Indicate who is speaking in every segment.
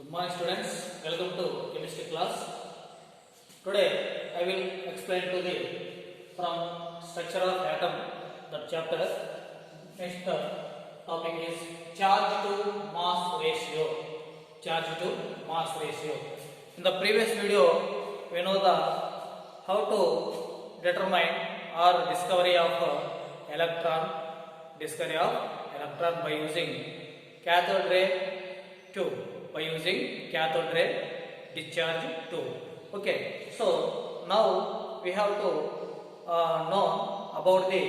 Speaker 1: Good morning students, welcome to chemistry class. Today I will explain to the from structure of atom that chapter. Next topic is charge to mass ratio. Charge to mass ratio. In the previous video we know the how to determine or discovery of electron by using cathode ray tube, by using cathode ray discharge tube. Okay, so now we have to know about the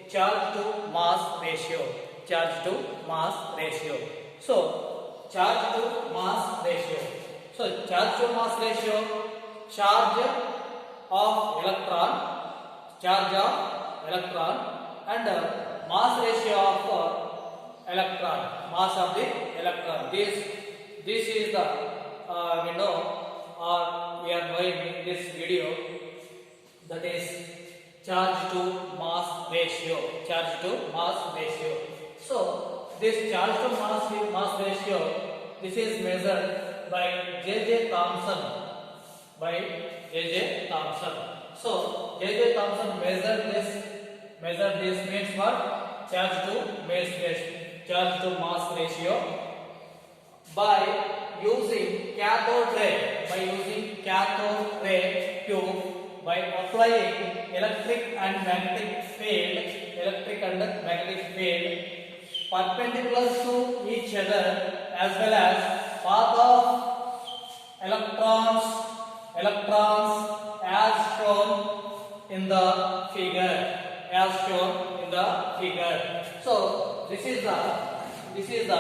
Speaker 1: charge to mass ratio. Charge to mass ratio. So charge to mass ratio. So charge to mass ratio, charge of electron and mass ratio of electron, mass of the electron. This is the we know or we are knowing in this video, that is charge to mass ratio. Charge to mass ratio. So this charge to mass ratio, this is measured by J.J. Thomson. So J.J. Thomson measured this means what? Charge to mass ratio by using cathode ray tube, by applying electric and magnetic field perpendicular to each other, as well as path of electrons as shown in the figure. So this is the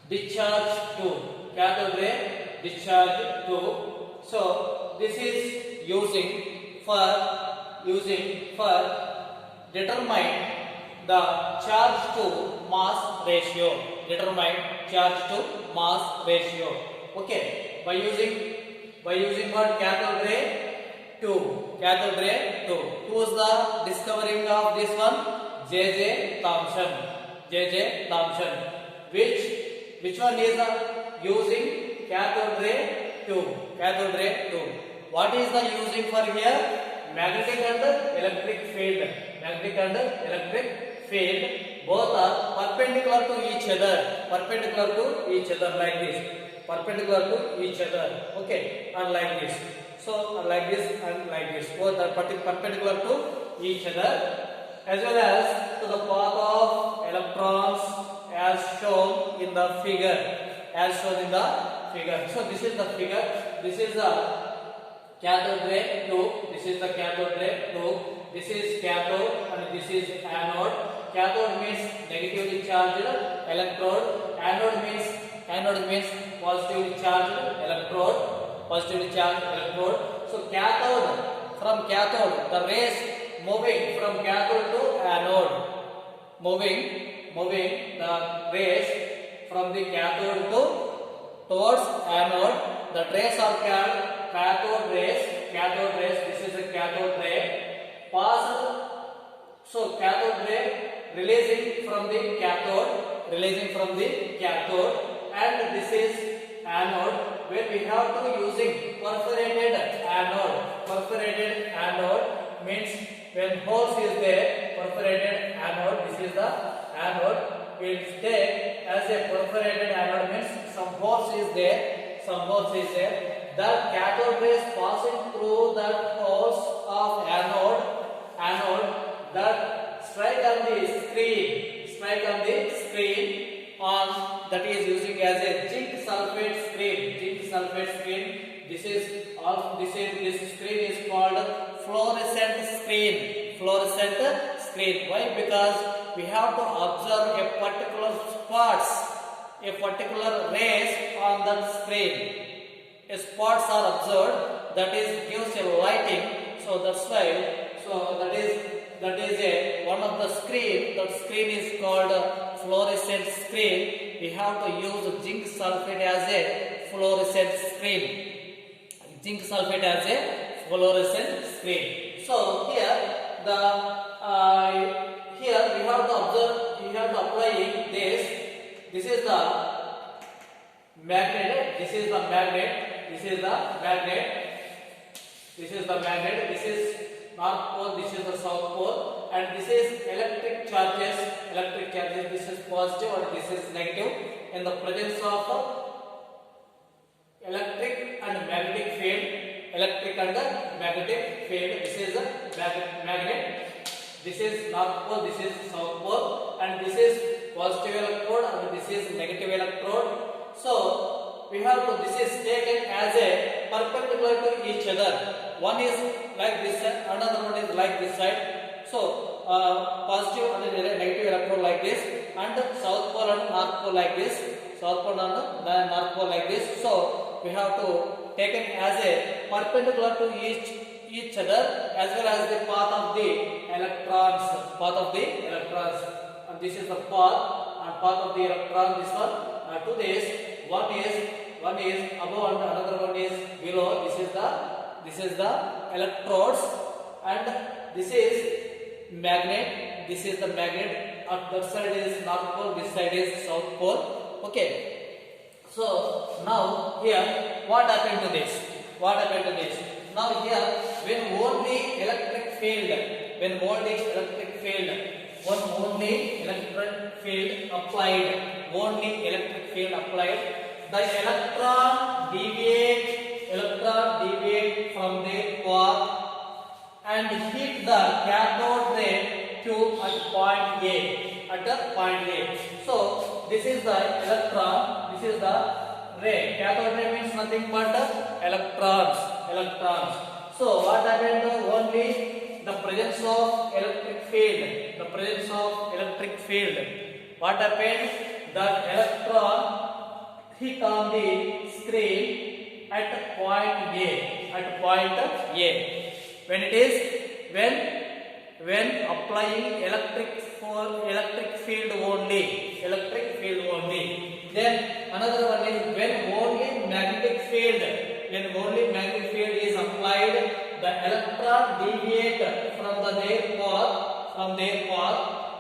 Speaker 1: discharge tube, cathode ray discharge tube. So this is using for determine the charge to mass ratio. Okay, by using what? Cathode ray tube. Who was the discovering of this one? J.J. Thomson. Which one is using cathode ray tube. What is the using for here? Magnetic and electric field. Both are perpendicular to each other, like this. Okay, and like this. So like this and like this. Both are perpendicular to each other, as well as to the path of electrons as shown in the figure. So this is the figure. This is the cathode ray tube. This is cathode and this is anode. Cathode means negatively charged electrode. Anode means positively charged electrode. So from cathode, the rays moving from cathode to anode. Moving the rays from the cathode towards anode. The rays are called cathode rays. This is a cathode ray. So cathode ray releasing from the cathode, and this is anode, where we have to using perforated anode. Means when holes is there, perforated anode. This is the anode. We'll take as a perforated anode, means some holes is there. That cathode rays passing through that holes of anode that strike on the screen on that is using as a zinc sulfate screen. This screen is called fluorescent screen. Why? Because we have to observe a particular rays on that screen. Spots are observed, that is gives a lighting. So that's why. So that is one of the screen. That screen is called fluorescent screen. We have to use zinc sulfate as a fluorescent screen. So here we have to observe. We have to apply this. This is the magnet. This is the magnet. This is the magnet. This is the magnet. This is north pole. This is the south pole. And this is electric charges. Electric charges. This is positive and this is negative. In the presence of electric and magnetic field. Electric and magnetic field. This is the magnet. This is north pole. This is south pole. And this is positive electrode and this is negative electrode. So we have to, this is taken as a perpendicular to each other. One is like this side, another one is like this side. So positive and negative electrode like this, and south pole and north pole like this, south pole and north pole like this. So we have to taken as a perpendicular to each other, as well as the path of the electrons. Path of the electrons, and this is the path and path of the electron. This one to this. One is above and another one is below. This is the electrodes, and this is magnet. This is the magnet. At that side is north pole. This side is south pole. Okay. So now here, what happened to this? What happened to this? Now here, when only electric field applied, the electron deviate from their path and hit the cathode ray tube at point A. So this is the electron, this is the ray. Cathode ray means nothing but electrons. So what happened? Only the presence of electric field. What happened? That electron hit on the screen at point A. When applying electric field only. Then another one is when only magnetic field is applied, the electron deviate from their path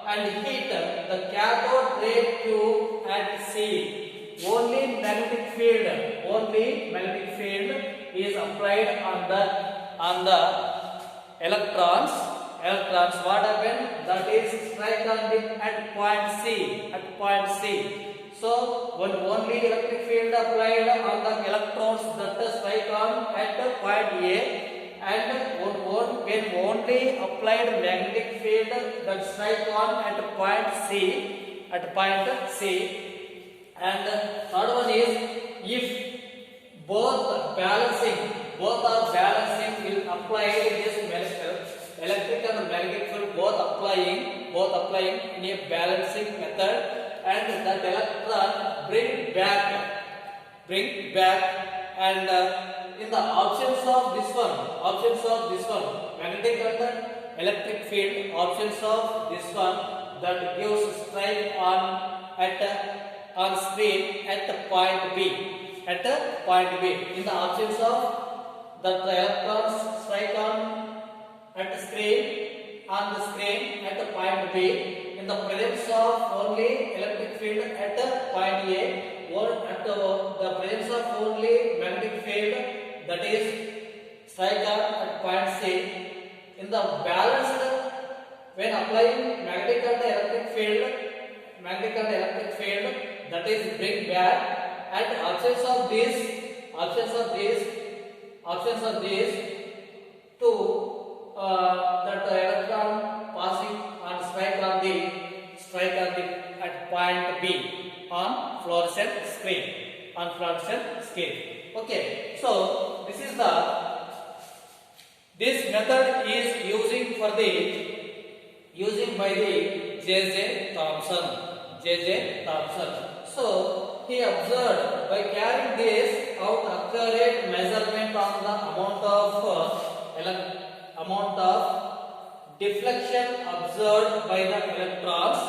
Speaker 1: and hit the cathode ray tube at C. Only magnetic field is applied on the electrons. What happened? That is strike on the at point C. So when only electric field applied on the electrons, that strike on at point A, and when only applied magnetic field that strike on at point C. And third one is if both are balancing will apply this electric and magnetic field both applying in a balancing method, and that electron bring back and in the options of this one magnetic and electric field, options of this one that gives strike on screen at point B. In the options of that the electrons strike on the screen at point B. In the presence of only electric field at point A, or at the presence of only magnetic field that is strike on at point C. In the balanced, when applying magnetic and electric field, that is bring back, and options of these to that electron passing and strike on the at point B on fluorescent screen. Okay, so this method is using by the J.J. Thomson. So he observed by carrying this out accurate measurement on the amount of deflection observed by the electrons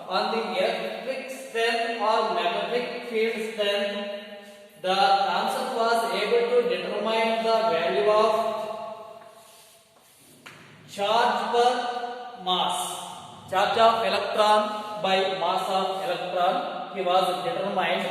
Speaker 1: on the electric strength or magnetic field strength. The Thomson was able to determine the value of charge per mass, charge of electron by mass of electron. he was determined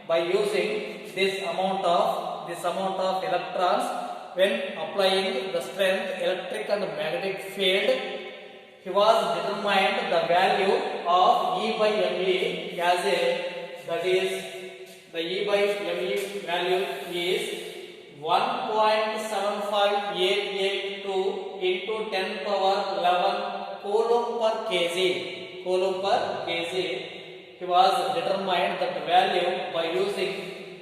Speaker 1: by using this amount of electrons when applying the strength electric and magnetic field. He was determined the value of E by ME as a, that is, the E by ME value is 1.75882 into 10 power 11 coulomb per kg. Coulomb per kg. He was determined that value by using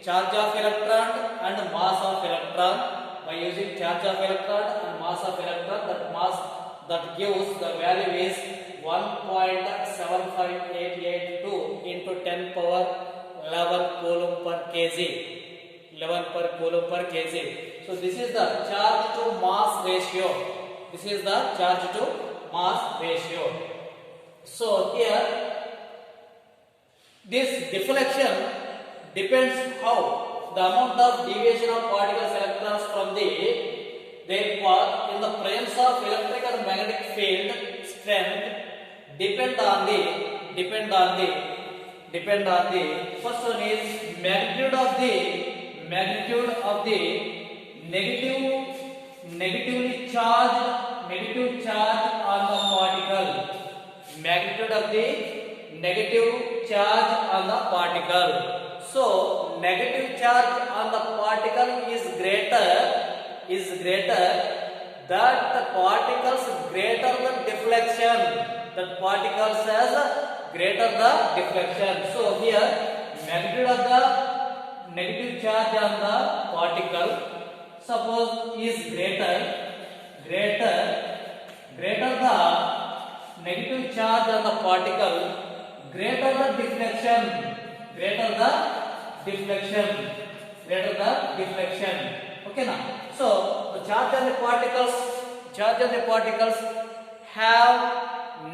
Speaker 1: charge of electron and mass of electron. By using charge of electron and mass of electron, that gives the value is 1.75882 into 10 power 11 coulomb per kg. 11 per coulomb per kg. So this is the charge to mass ratio. This is the charge to mass ratio. So here this deflection depends how the amount of deviation of particles electrons from their path in the presence of electric and magnetic field strength depend on the first one is magnitude of the negative charge on the particle. Magnitude of the negative charge on the particle. So negative charge on the particle is greater that the particles greater the deflection. That particles has greater the deflection. So here magnitude of the negative charge on the particle suppose is greater the negative charge on the particle, greater the deflection. Okay now. So the charge on the particles have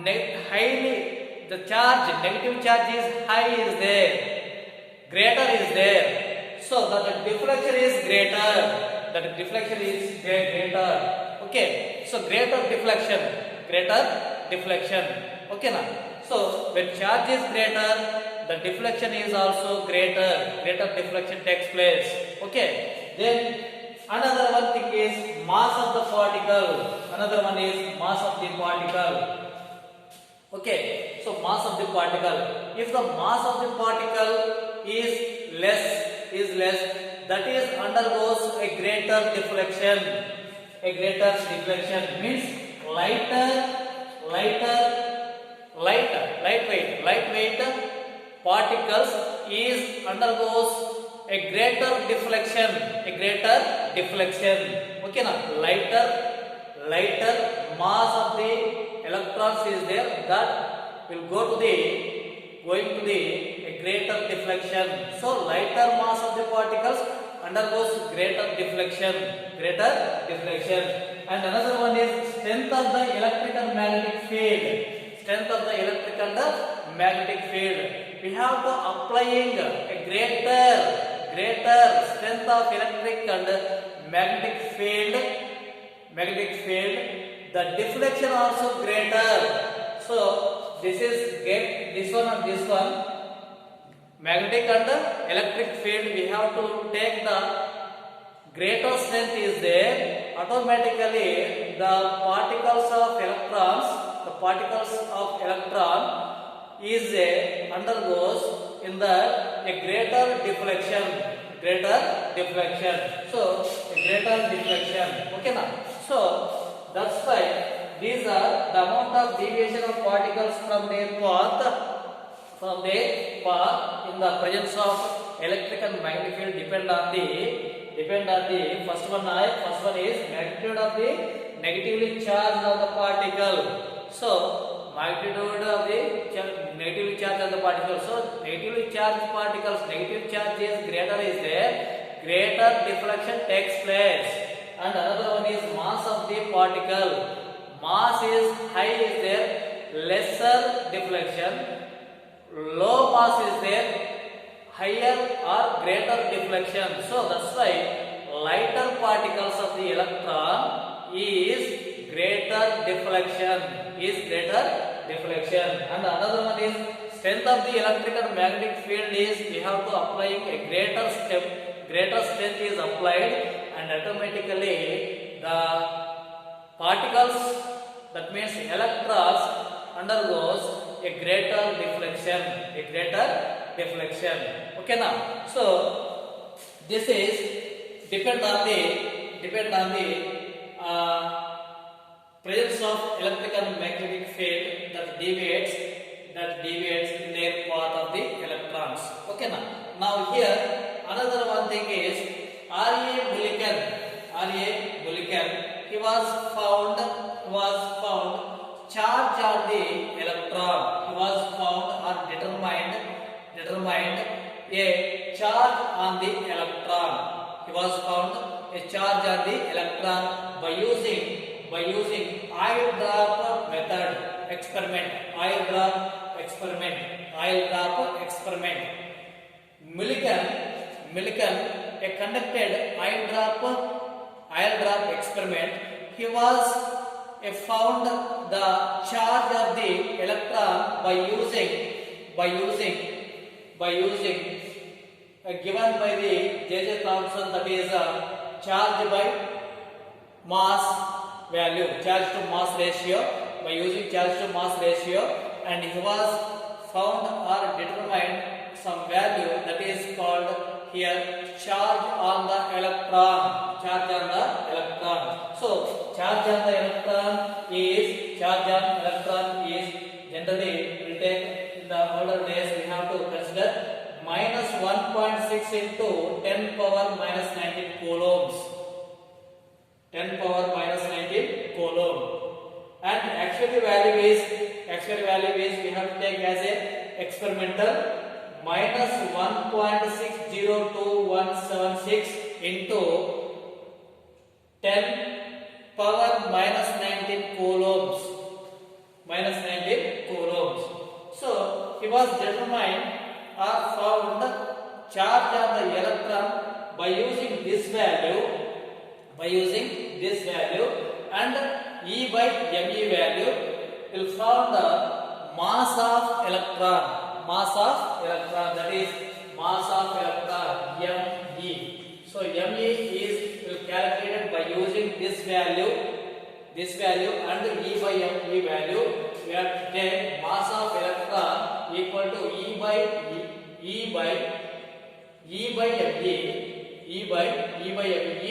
Speaker 1: negative charge is high is there, greater is there. So that the deflection is greater. Okay. So greater deflection. Okay now. So when charge is greater, the deflection is also greater. Greater deflection takes place. Okay. Then another one thing is mass of the particle. Okay. So mass of the particle. If the mass of the particle is less, that is undergoes a greater deflection. Means lightweight particles is undergoes a greater deflection. Okay now, lighter mass of the electrons is there, that will going to the a greater deflection. So lighter mass of the particles undergoes greater deflection. And another one is strength of the electric and magnetic field. We have to applying a greater strength of electric and magnetic field. The deflection also greater. So this one and this one, magnetic and electric field, we have to take the greater strength is there. Automatically the particles of electron is undergoes in the a greater deflection. So a greater deflection. Okay now. So that's why these are the amount of deviation of particles from their path in the presence of electric and magnetic field depend on the first one is magnitude of the negatively charged of the particle. So magnitude of the negatively charged of the particle. So negatively charged particles, negative charge is there, greater deflection takes place. And another one is mass of the particle. Mass is high is there, lesser deflection. Low mass is there, higher or greater deflection. So that's why lighter particles of the electron is greater deflection. And another one is strength of the electric and magnetic field is we have to applying a greater strength is applied, and automatically the particles, that means electrons, undergoes a greater deflection, okay now. So this is depend on the presence of electric and magnetic field that deviates in their path of the electrons, okay now here another one thing is R.A. Mulliken, he was found charge on the electron. He was found or determined a charge on the electron. He was found a charge on the electron by using oil drop method experiment. Millikan conducted oil drop experiment. He was found the charge of the electron by using given by the J.J. Thomson, that is charge by mass value, charge to mass ratio, by using charge to mass ratio, and he was found or determined some value that is called here charge on the electron. So charge on the electron is generally we take in the older days we have to consider minus 1.6 into 10 power minus 19 coulombs. 10 power minus 19 coulomb. And actual value is we have to take as a experimental minus 1.602176 into 10 power minus 19 coulombs. So he was determined or found charge of the electron by using this value and E by me value will found the mass of electron, that is mass of electron, me. So me is calculated by using this value and E by me value. We have to take mass of electron equal to E by me. E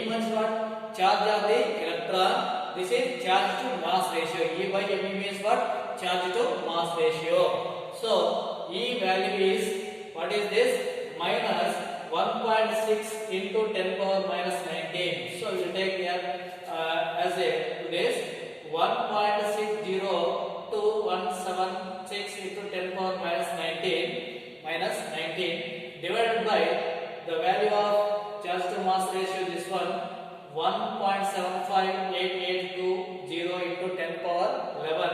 Speaker 1: means what? Charge of the electron. This is charge to mass ratio. E by me means what? Charge to mass ratio. So E value is, what is this? Minus 1.6 into 10 power minus 19. So we will take here as a this 1.60276 into 10 power minus 19 divided by the value of charge to mass ratio, this one 1.75880 into 10 power 11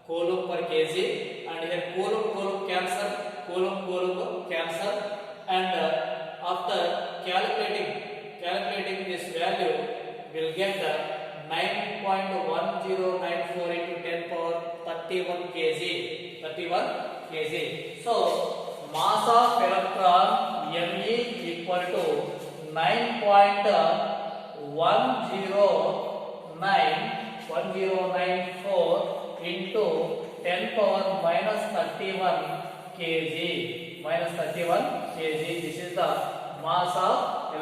Speaker 1: coulomb per kg, and here coulomb cancel, and after calculating this value will get the 9.1094 into 10 power 31 kg. So mass of electron Me equal to 9.1094 into 10 power minus 31 kg. This is the mass of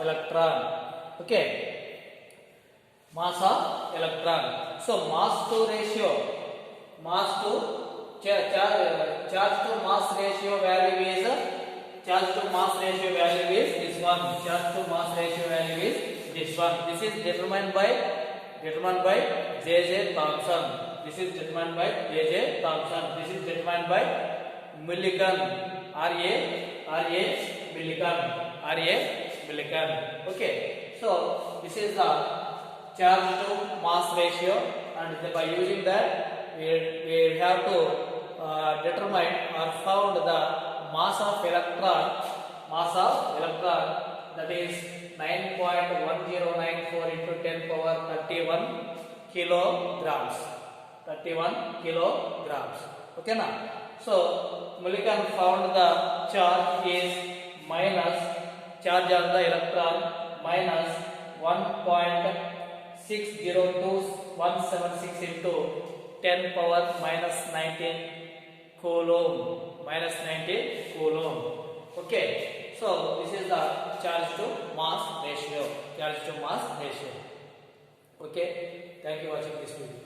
Speaker 1: electron. Okay. Mass of electron. So mass to charge to mass ratio value is this one. Charge to mass ratio value is this one. This is determined by J.J. Thomson. This is determined by Millikan. R.A. Millikan. Okay. So this is the charge to mass ratio, and by using that we have to determine or found the mass of electron, that is 9.1094 into 10 power 31 kilograms. 31 kilograms. Okay na? So Mulligan found the charge is minus charge on the electron minus 1.602176 into 10 power minus 19 coulomb. Minus 19 coulomb. Okay. So this is the charge to mass ratio. Charge to mass ratio. Okay. Thank you for watching this video.